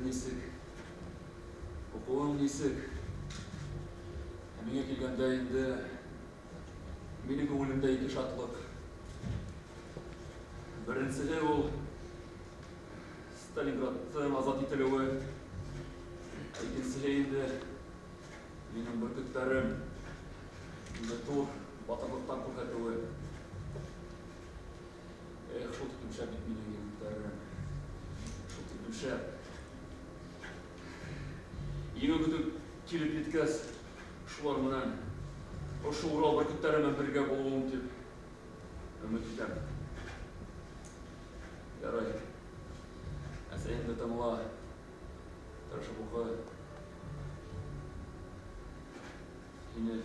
несік, оқуың несік. Әмеңе келгенде енді менің көңілімде екі шатлық. Біріншісі ол Сталинградтың азат етілуі. Екіншісі енді менің бүркіттәрім тур батырлықтан көрсетуі. Шул тиклем шәп бит минең егетләрем. Шул тиклем шәп. Еңе көтүп килеп еткәс, шулар менән ошо Урал бүркеттәре белән бергә булуым дип өмет итәм. Ярай. Әсәйемне тыңла, тырышып укы. Һине